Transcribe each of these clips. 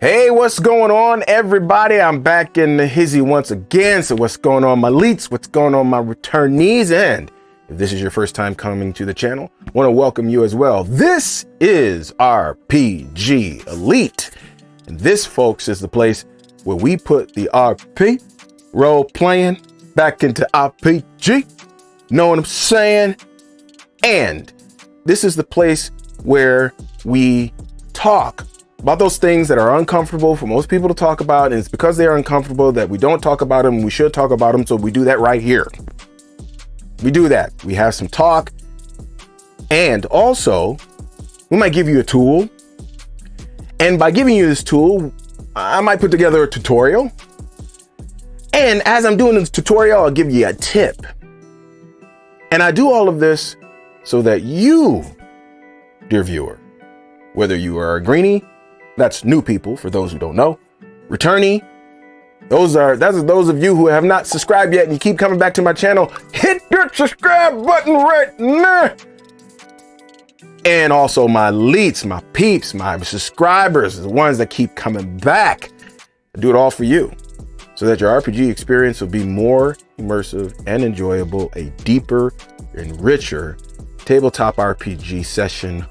Hey, what's going on, everybody? I'm back in the hizzy once again. So what's going on, my elites? What's going on, my returnees? And if this is your first time coming to the channel, I want to welcome you as well. This is RPG Elite. And this, folks, is the place where we put the RP, role playing, back into RPG. Know what I'm saying? And this is the place where we talk about those things that are uncomfortable for most people to talk about, and it's because they are uncomfortable that we don't talk about them. We should talk about them, so we do that right here. We do that. We have some talk, and also we might give you a tool, and by giving you this tool, I might put together a tutorial, and as I'm doing this tutorial, I'll give you a tip. And I do all of this so that you, dear viewer, whether you are a greenie, that's new people for those who don't know, returnee, those of you who have not subscribed yet and you keep coming back to my channel, hit that subscribe button right now. And also my elites, my peeps, my subscribers, the ones that keep coming back. I do it all for you so that your RPG experience will be more immersive and enjoyable, a deeper and richer tabletop RPG session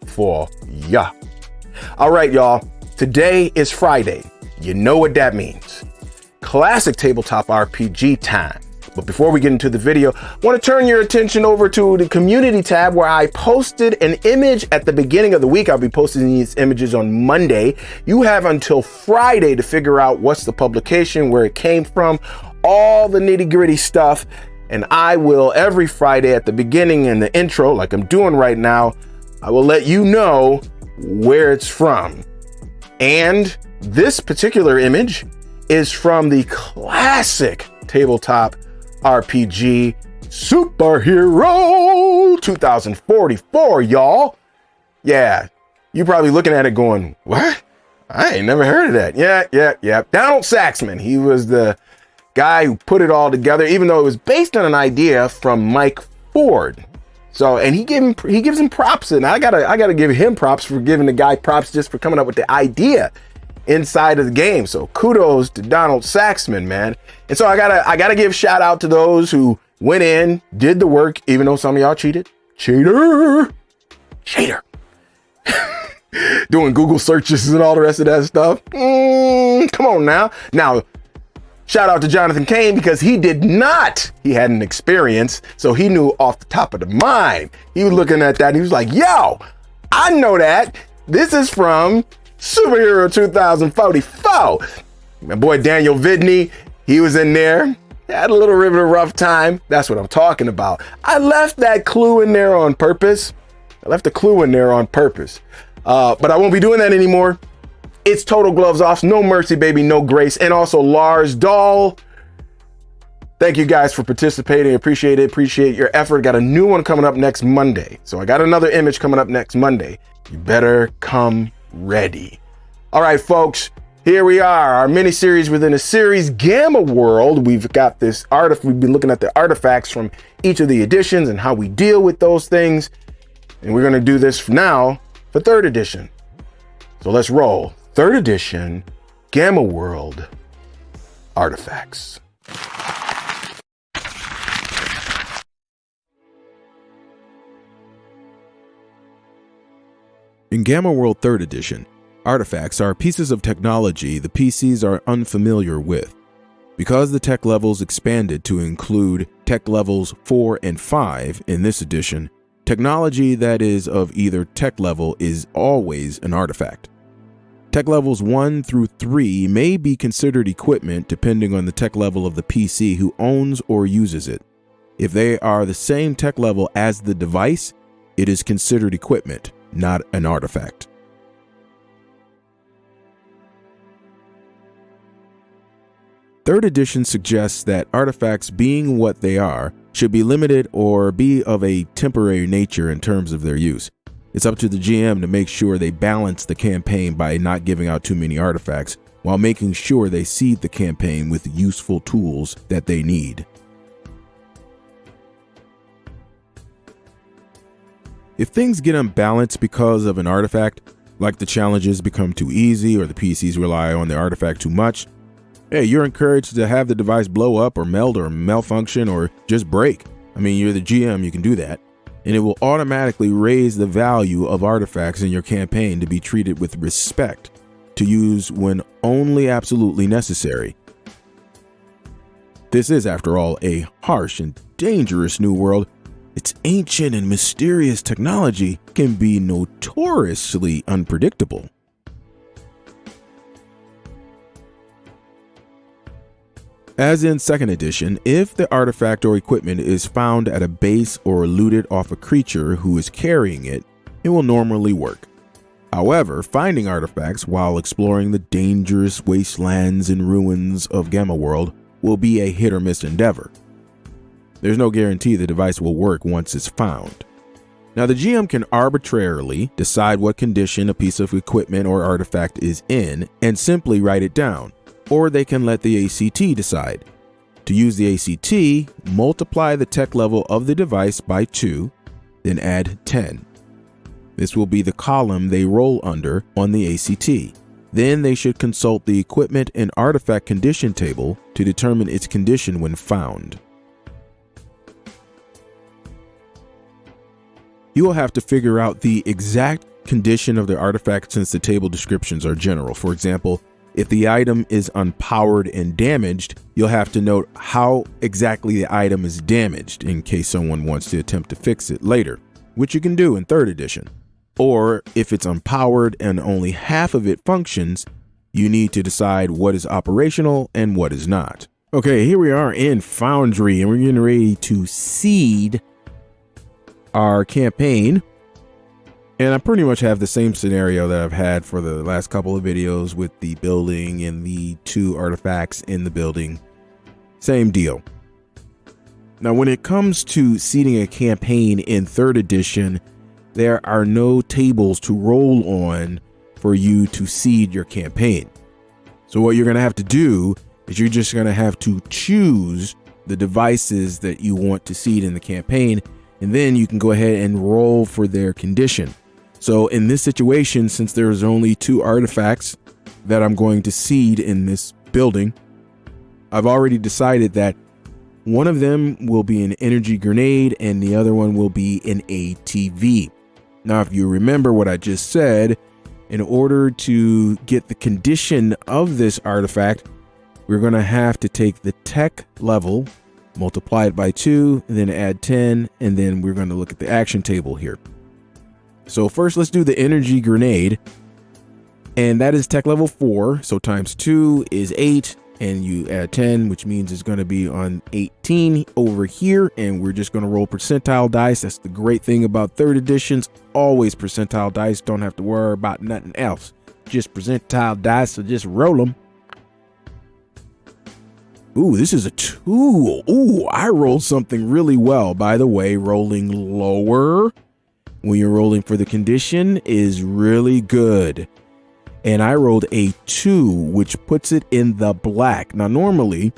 for ya. All right, y'all. Today is Friday. You know what that means. Classic tabletop RPG time. But before we get into the video, I want to turn your attention over to the community tab where I posted an image at the beginning of the week. I'll be posting these images on Monday. You have until Friday to figure out what's the publication, where it came from, all the nitty-gritty stuff. And I will every Friday at the beginning and the intro, like I'm doing right now, I will let you know where it's from. And this particular image is from the classic tabletop RPG Superhero 2044, y'all. Yeah, you're probably looking at it going, what? I ain't never heard of that. Yeah. Donald Saxman, he was the guy who put it all together, even though it was based on an idea from Mike Ford. So, and he gives him props, and I gotta give him props for giving the guy props just for coming up with the idea inside of the game. So kudos to Donald Saxman, man. And so I gotta give shout out to those who went in, did the work, even though some of y'all cheated. Cheater. Doing Google searches and all the rest of that stuff. Come on now. Now, shout out to Jonathan Kane because he had an experience, so he knew off the top of the mind. He was looking at that and he was like, yo, I know that. This is from Superhero 2044. My boy Daniel Vidney, he was in there. Had a little bit of a rough time. That's what I'm talking about. I left that clue in there on purpose. But I won't be doing that anymore. It's total gloves off, no mercy, baby, no grace. And also Lars Dahl. Thank you guys for participating. Appreciate it. Appreciate your effort. Got a new one coming up next Monday. So I got another image coming up next Monday. You better come ready. All right, folks, here we are. Our mini series within a series, Gamma World. We've got this we've been looking at the artifacts from each of the editions and how we deal with those things. And we're going to do this now for 3rd edition. So let's roll. 3rd edition, Gamma World artifacts. In Gamma World 3rd edition, artifacts are pieces of technology the PCs are unfamiliar with. Because the tech levels expanded to include tech levels 4 and 5 in this edition, technology that is of either tech level is always an artifact. Tech levels 1 through 3 may be considered equipment depending on the tech level of the PC who owns or uses it. If they are the same tech level as the device, it is considered equipment, not an artifact. Third edition suggests that artifacts, being what they are, should be limited or be of a temporary nature in terms of their use. It's up to the GM to make sure they balance the campaign by not giving out too many artifacts, while making sure they seed the campaign with useful tools that they need. If things get unbalanced because of an artifact, Like the challenges become too easy or the PCs rely on the artifact too much, hey, you're encouraged to have the device blow up or meld or malfunction or just break. I mean, you're the GM, you can do that. And it will automatically raise the value of artifacts in your campaign to be treated with respect, to use when only absolutely necessary. This is, after all, a harsh and dangerous new world. Its ancient and mysterious technology can be notoriously unpredictable. As in 2nd edition, if the artifact or equipment is found at a base or looted off a creature who is carrying it, it will normally work. However, finding artifacts while exploring the dangerous wastelands and ruins of Gamma World will be a hit or miss endeavor. There's no guarantee the device will work once it's found. Now, the GM can arbitrarily decide what condition a piece of equipment or artifact is in and simply write it down, or they can let the ACT decide. To use the ACT, multiply the tech level of the device by 2, then add 10. This will be the column they roll under on the ACT. Then they should consult the equipment and artifact condition table to determine its condition when found. You will have to figure out the exact condition of the artifact since the table descriptions are general. For example, if the item is unpowered and damaged, you'll have to note how exactly the item is damaged in case someone wants to attempt to fix it later, which you can do in 3rd edition. Or if it's unpowered and only half of it functions, you need to decide what is operational and what is not. Okay, here we are in Foundry and we're getting ready to seed our campaign. And I pretty much have the same scenario that I've had for the last couple of videos with the building and the 2 artifacts in the building. Same deal. Now, when it comes to seeding a campaign in 3rd edition, there are no tables to roll on for you to seed your campaign. So what you're going to have to do is you're just going to have to choose the devices that you want to seed in the campaign, and then you can go ahead and roll for their condition. So in this situation, since there's only 2 artifacts that I'm going to seed in this building, I've already decided that one of them will be an energy grenade and the other one will be an ATV. Now, if you remember what I just said, in order to get the condition of this artifact, we're going to have to take the tech level, multiply it by 2, and then add 10, and then we're going to look at the action table here. So first, let's do the energy grenade, and that is tech level 4. So times 2 is 8, and you add 10, which means it's going to be on 18 over here. And we're just going to roll percentile dice. That's the great thing about 3rd editions. Always percentile dice. Don't have to worry about nothing else. Just percentile dice. So just roll them. Ooh, this is a 2. Ooh, I rolled something really well. By the way, rolling lower when you're rolling for the condition is really good. And I rolled a 2, which puts it in the black. Now, normally,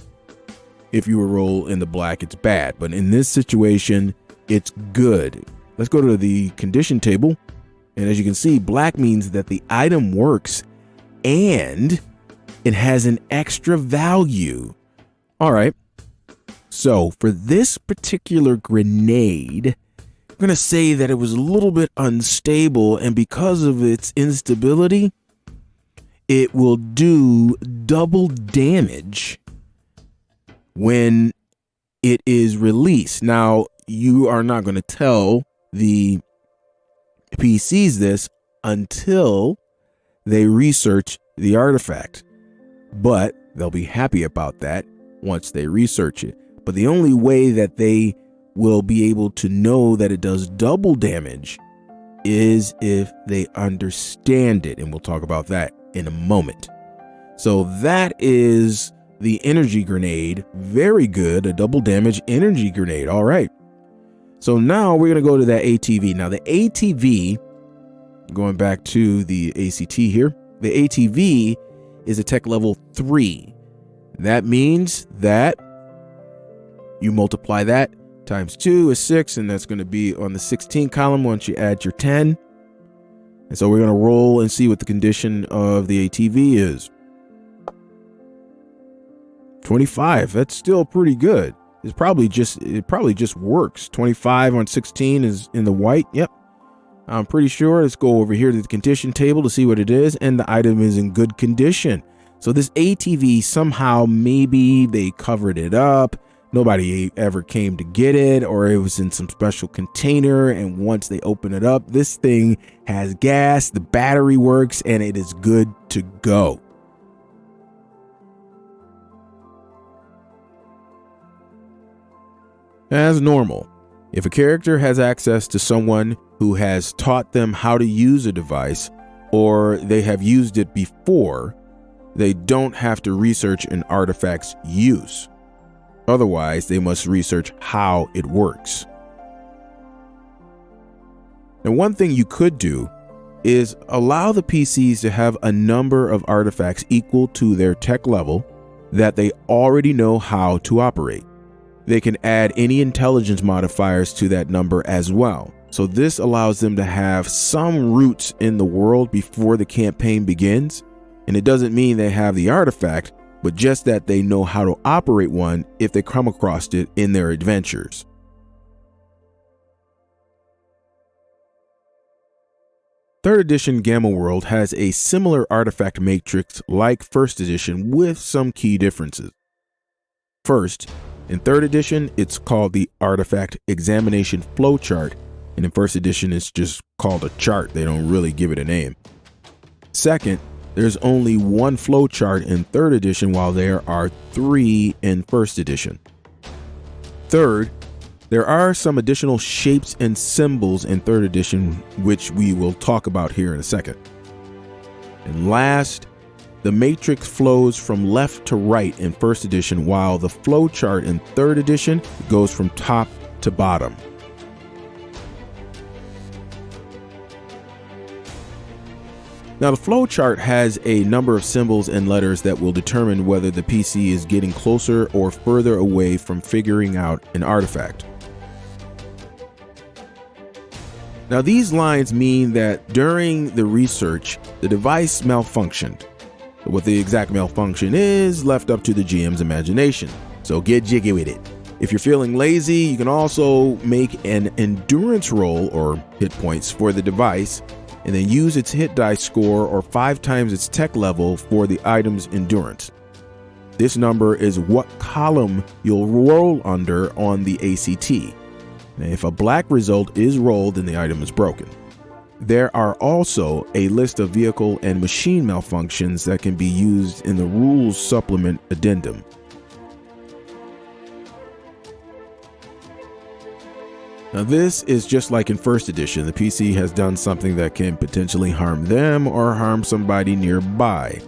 if you roll in the black, it's bad. But in this situation, it's good. Let's go to the condition table. And as you can see, black means that the item works and it has an extra value. All right. So for this particular grenade, I'm going to say that it was a little bit unstable, and because of its instability, it will do double damage when it is released. Now, you are not going to tell the PCs this until they research the artifact, but they'll be happy about that once they research it. But the only way that they will be able to know that it does double damage is if they understand it. And we'll talk about that in a moment. So that is the energy grenade. Very good. A double damage energy grenade. All right. So now we're going to go to that ATV. Now the ATV, going back to the ACT here, the ATV is a tech level 3. That means that you multiply that times 2 is 6, and that's going to be on the 16 column once you add your 10. And And so we're going to roll and see what the condition of the ATV is. 25. That's still pretty good. It probably just works. 25 on 16 is in the white. Yep. I'm pretty sure. Let's go over here to the condition table to see what it is. And the item is in good condition. So this ATV, somehow, maybe they covered it up. Nobody ever came to get it, or it was in some special container. And once they open it up, this thing has gas, the battery works, and it is good to go. As normal, if a character has access to someone who has taught them how to use a device, or they have used it before, they don't have to research an artifact's use. Otherwise, they must research how it works. And one thing you could do is allow the PCs to have a number of artifacts equal to their tech level that they already know how to operate. They can add any intelligence modifiers to that number as well. So this allows them to have some roots in the world before the campaign begins. And it doesn't mean they have the artifact, but just that they know how to operate one if they come across it in their adventures. Third edition Gamma World has a similar artifact matrix like first edition with some key differences. First, in third edition, it's called the Artifact Examination Flowchart, and in first edition, it's just called a chart. They don't really give it a name. Second, there's only one flowchart in third edition, while there are 3 in first edition. Third, there are some additional shapes and symbols in third edition, which we will talk about here in a second. And last, the matrix flows from left to right in first edition, while the flowchart in third edition goes from top to bottom. Now, the flowchart has a number of symbols and letters that will determine whether the PC is getting closer or further away from figuring out an artifact. Now, these lines mean that during the research, the device malfunctioned. What the exact malfunction is left up to the GM's imagination, so get jiggy with it. If you're feeling lazy, you can also make an endurance roll or hit points for the device, and then use its hit die score or 5 times its tech level for the item's endurance. This number is what column you'll roll under on the ACT. Now, if a black result is rolled, then the item is broken. There are also a list of vehicle and machine malfunctions that can be used in the rules supplement addendum. Now, this is just like in first edition. The PC has done something that can potentially harm them or harm somebody nearby.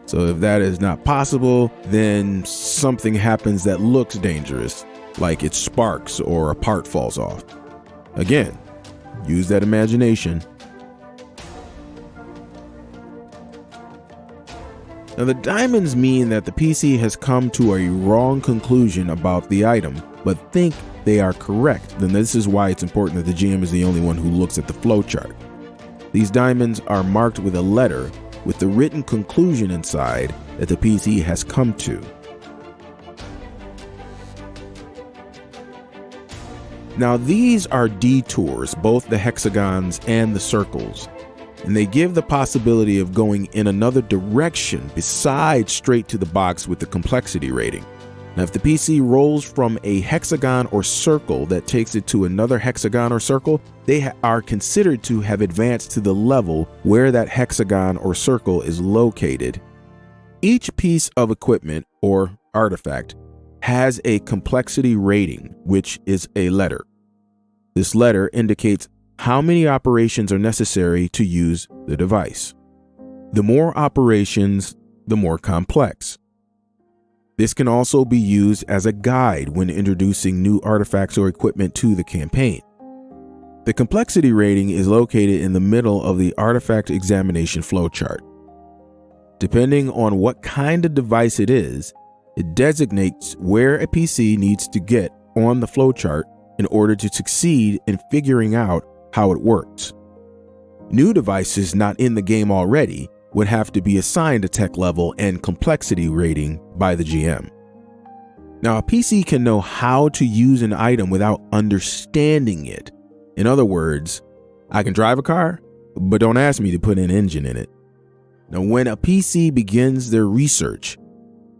So if that is not possible, then something happens that looks dangerous, like it sparks or a part falls off. Again, use that imagination. Now, the diamonds mean that the PC has come to a wrong conclusion about the item, but think they are correct. Then this is why it's important that the GM is the only one who looks at the flowchart. These diamonds are marked with a letter with the written conclusion inside that the PC has come to. Now, these are detours, both the hexagons and the circles, and they give the possibility of going in another direction besides straight to the box with the complexity rating. Now, if the PC rolls from a hexagon or circle that takes it to another hexagon or circle, they are considered to have advanced to the level where that hexagon or circle is located. Each piece of equipment or artifact has a complexity rating, which is a letter. This letter indicates how many operations are necessary to use the device. The more operations, the more complex. This can also be used as a guide when introducing new artifacts or equipment to the campaign. The complexity rating is located in the middle of the artifact examination flowchart. Depending on what kind of device it is, it designates where a PC needs to get on the flowchart in order to succeed in figuring out how it works. New devices not in the game already would have to be assigned a tech level and complexity rating by the GM. Now, a PC can know how to use an item without understanding it. In other words, I can drive a car, but don't ask me to put an engine in it. Now, when a PC begins their research,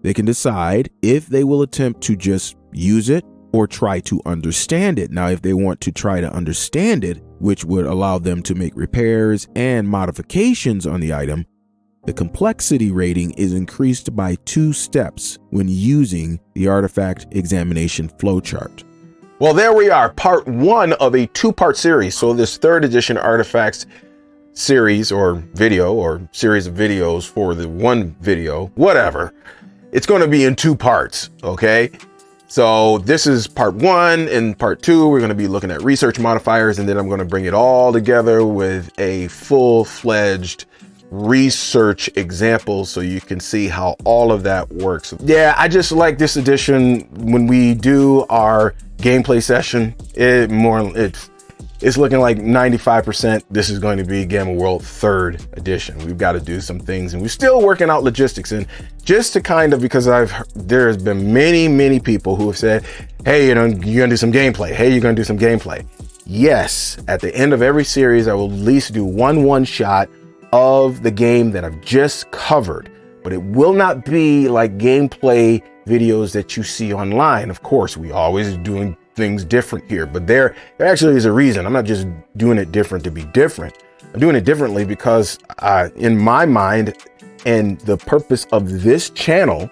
they can decide if they will attempt to just use it or try to understand it. Now, if they want to try to understand it, which would allow them to make repairs and modifications on the item, the complexity rating is increased by 2 steps when using the artifact examination flowchart. Well, there we are, part 1 of a 2-part series. So this 3rd edition artifacts series or video or series of videos for the one video, whatever, it's going to be in 2 parts. Okay. So this is part 1. In part 2, we're going to be looking at research modifiers, and then I'm going to bring it all together with a full-fledged research example so you can see how all of that works. Yeah, I just like this edition. When we do our gameplay session, it's looking like 95% this is going to be Gamma World 3rd edition. We've got to do some things, and we're still working out logistics. And just to kind of, because there's been many people who have said, hey, you're gonna do some gameplay. Hey, you're gonna do some gameplay. Yes, at the end of every series, I will at least do one shot of the game that I've just covered, but it will not be like gameplay videos that you see online. Of course, we always doing things different here, but there actually is a reason. I'm not just doing it different to be different. I'm doing it differently because in my mind, and the purpose of this channel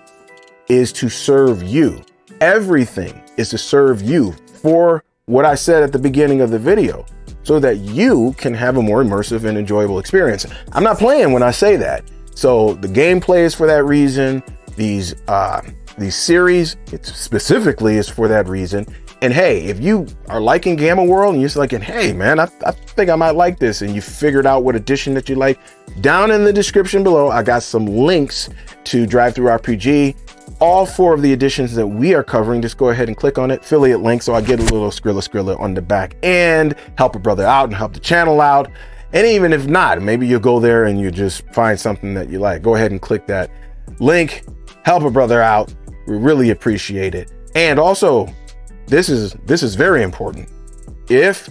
is to serve you. Everything is to serve you for what I said at the beginning of the video, so that you can have a more immersive and enjoyable experience. I'm not playing when I say that. So the gameplay is for that reason. These series, it specifically is for that reason. And hey, if you are liking Gamma World and you're just like, hey man, I think I might like this, and you figured out what edition that you like, down in the description below, I got some links to Drive-Thru-RPG. All 4 of the editions that we are covering, just go ahead and click on it, affiliate link, so I get a little skrilla on the back end, help a brother out and help the channel out. And even if not, maybe you'll go there and you just find something that you like. Go ahead and click that link, help a brother out. We really appreciate it. And also, this is very important. If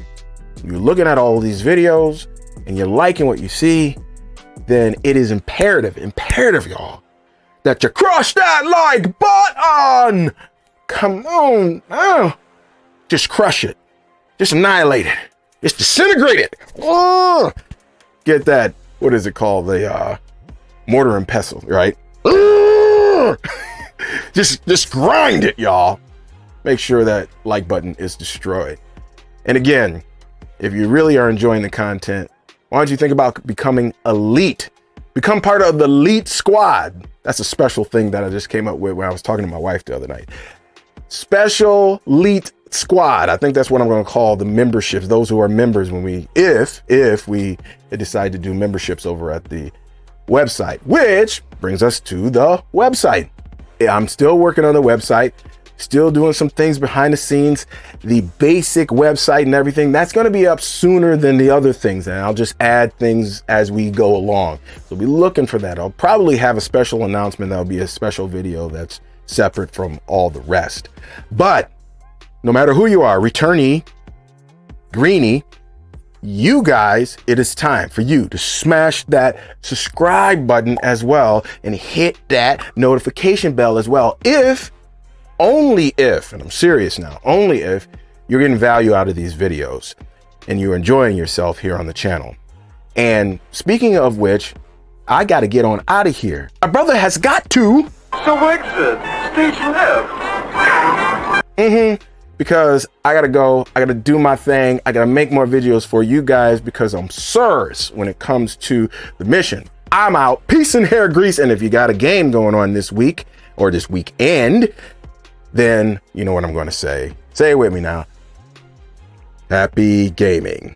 you're looking at all these videos and you're liking what you see, then it is imperative, y'all, that you crush that like button. Come on. Just crush it. Just annihilate it. Just disintegrate it. Get that, what is it called? The mortar and pestle, right? Just grind it, y'all. Make sure that like button is destroyed. And again, if you really are enjoying the content, why don't you think about becoming elite? Become part of the elite squad. That's a special thing that I just came up with when I was talking to my wife the other night. Special elite squad. I think that's what I'm going to call the memberships. Those who are members when if we decide to do memberships over at the website, which brings us to the website. I'm still working on the website. Still doing some things behind the scenes. The basic website and everything, that's going to be up sooner than the other things, and I'll just add things as we go along. So be looking for that. I'll probably have a special announcement that'll be a special video that's separate from all the rest. But no matter who you are, returnee, greenie, you guys, it is time for you to smash that subscribe button as well and hit that notification bell as well. Only if, and I'm serious now, only if you're getting value out of these videos and you're enjoying yourself here on the channel. And speaking of which, I got to get on out of here. My brother has got to. So exit, stage left. Because I got to go. I got to do my thing. I got to make more videos for you guys because I'm sirs when it comes to the mission. I'm out. Peace and hair grease. And if you got a game going on this week or this weekend, then you know what I'm going to say. Say it with me now. Happy gaming.